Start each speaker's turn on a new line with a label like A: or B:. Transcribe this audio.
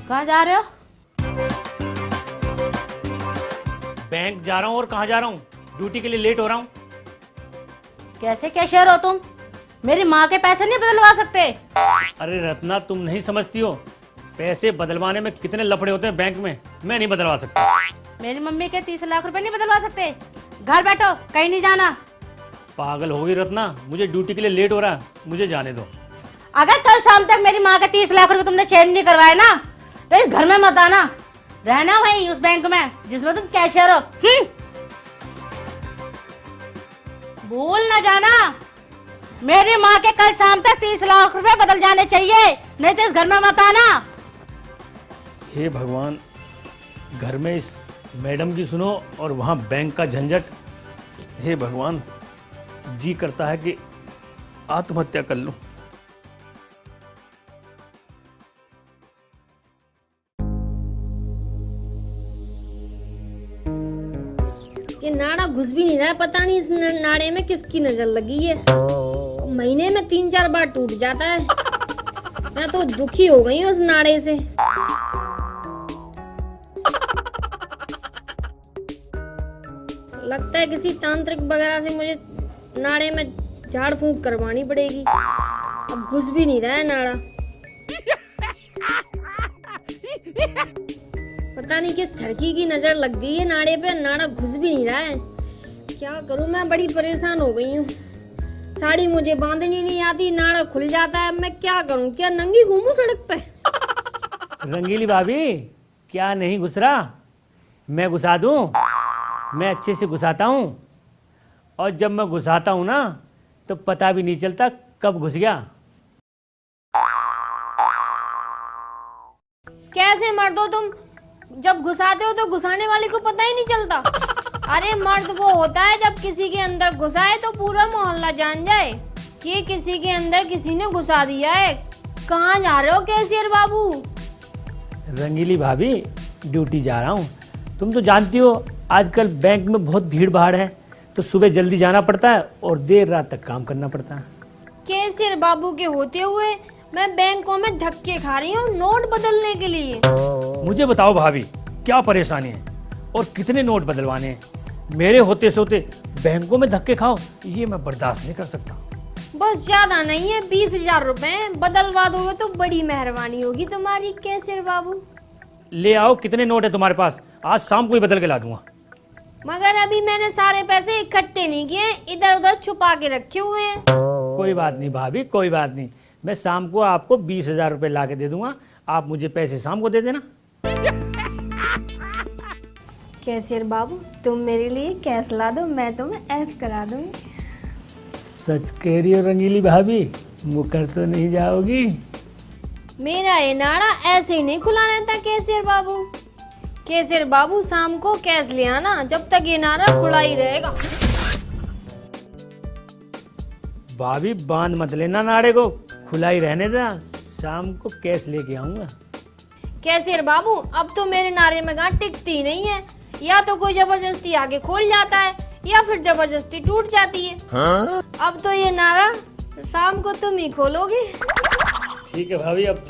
A: कहाँ जा रहे हो?
B: बैंक जा रहा हूँ। और कहाँ जा रहा हूँ? ड्यूटी के लिए लेट हो रहा हूँ।
A: कैसे कैशियर हो तुम? मेरी माँ के पैसे नहीं बदलवा सकते?
B: अरे रत्ना, तुम नहीं समझती हो, पैसे बदलवाने में कितने लफड़े होते हैं बैंक में। मैं नहीं बदलवा सकता।
A: मेरी मम्मी के 30 लाख रुपए नहीं बदलवा सकते? घर बैठो, कहीं नहीं जाना।
B: पागल हो गई रत्ना, मुझे ड्यूटी के लिए लेट हो रहा है, मुझे जाने दो।
A: अगर कल शाम तक मेरी माँ के 30 लाख रुपए तुमने चेंज नहीं करवाए ना, तो इस घर में मत आना। रहना वहीं उस बैंक में जिसमें तुम कैशियर हो। भूल न जाना, मेरी माँ के कल शाम तक 30 लाख रुपए बदल जाने चाहिए, नहीं तो इस घर में मत आना।
B: हे भगवान, घर में इस मैडम की सुनो और वहाँ बैंक का झंझट। हे भगवान, जी करता है कि आत्महत्या कर लूं।
C: ये नाड़ा घुस भी नहीं रहा है, पता नहीं इस नाड़े में किसकी नजर लगी है। महीने में 3-4 बार टूट जाता है। मैं तो दुखी हो गई उस नाड़े से। लगता है किसी तांत्रिक वगैरह से मुझे नाड़े में झाड़ फूंक करवानी पड़ेगी। अब घुस भी नहीं रहा है नाड़ा। पता नहीं किस ठरकी की नजर लग गई है नाड़े पे, नाड़ा घुस भी नहीं रहा है। क्या करूं, मैं बड़ी परेशान हो गई हूँ। साड़ी मुझे बांधनी नहीं आती, नाड़ा खुल जाता है। मैं क्या करूं? क्या नंगी घूमूं सड़क पे?
B: रंगीली भाभी, क्या नहीं घुस रहा? मैं घुसा दूं। मैं अच्छे से घुसाता हूँ, और जब मैं घुसाता हूँ ना, तो पता भी नहीं चलता कब घुस गया।
C: कैसे मर्द हो तुम? जब घुसाते हो तो घुसाने वाले को पता ही नहीं चलता। अरे मर्द वो होता है जब किसी के अंदर घुसाए तो पूरा मोहल्ला जान जाए कि किसी के अंदर किसी ने घुसा दिया है। कहाँ जा रहे हो कैशियर बाबू?
B: रंगीली भाभी, ड्यूटी जा रहा हूँ। तुम तो जानती हो आजकल बैंक में बहुत भीड़ भाड़ है, तो सुबह जल्दी जाना पड़ता है और देर रात तक काम करना पड़ता है।
C: कैशियर बाबू के होते हुए मैं बैंकों में धक्के खा रही हूँ नोट बदलने के लिए।
B: मुझे बताओ भाभी, क्या परेशानी है और कितने नोट बदलवाने हैं? मेरे होते सोते बैंकों में धक्के खाओ, ये मैं बर्दाश्त नहीं कर सकता।
C: बस ज्यादा नहीं है, 20,000 रुपए बदलवा दोगे तो बड़ी मेहरबानी होगी तुम्हारी कैशियर बाबू।
B: ले आओ, कितने नोट है तुम्हारे पास? आज शाम को ही बदल के ला दूंगा।
C: मगर अभी मैंने सारे पैसे इकट्ठे नहीं किए, इधर उधर छुपा के रखे हुए हैं।
B: कोई बात नहीं भाभी, कोई बात नहीं। मैं शाम को आपको 20,000 रुपए ला के दे दूंगा। आप मुझे पैसे शाम को दे देना।
C: कैशियर बाबू, तुम मेरे लिए कैश ला दो, मैं तुम्हें ऐश करा दूंगी।
B: सच कह रही हो रंगीली भाभी? मुकर तो नहीं जाओगी?
C: मेरा ये नाड़ा ऐसे ही नहीं खुला रहता कैशियर बाबू। कैशियर बाबू, शाम को कैश ले आना, जब तक ये नाड़ा खुला ही रहेगा।
B: भाभी, बांध मत लेना नाड़े को, खुला ही रहने देना। शाम को कैश लेके आऊंगा।
C: कैशियर बाबू, अब तो मेरे नारे में गांठ टिकती नहीं है। या तो कोई जबरदस्ती आगे खोल जाता है या फिर जबरदस्ती टूट जाती है। अब तो ये नारा शाम को तुम ही खोलोगे।
B: ठीक है भाभी, अब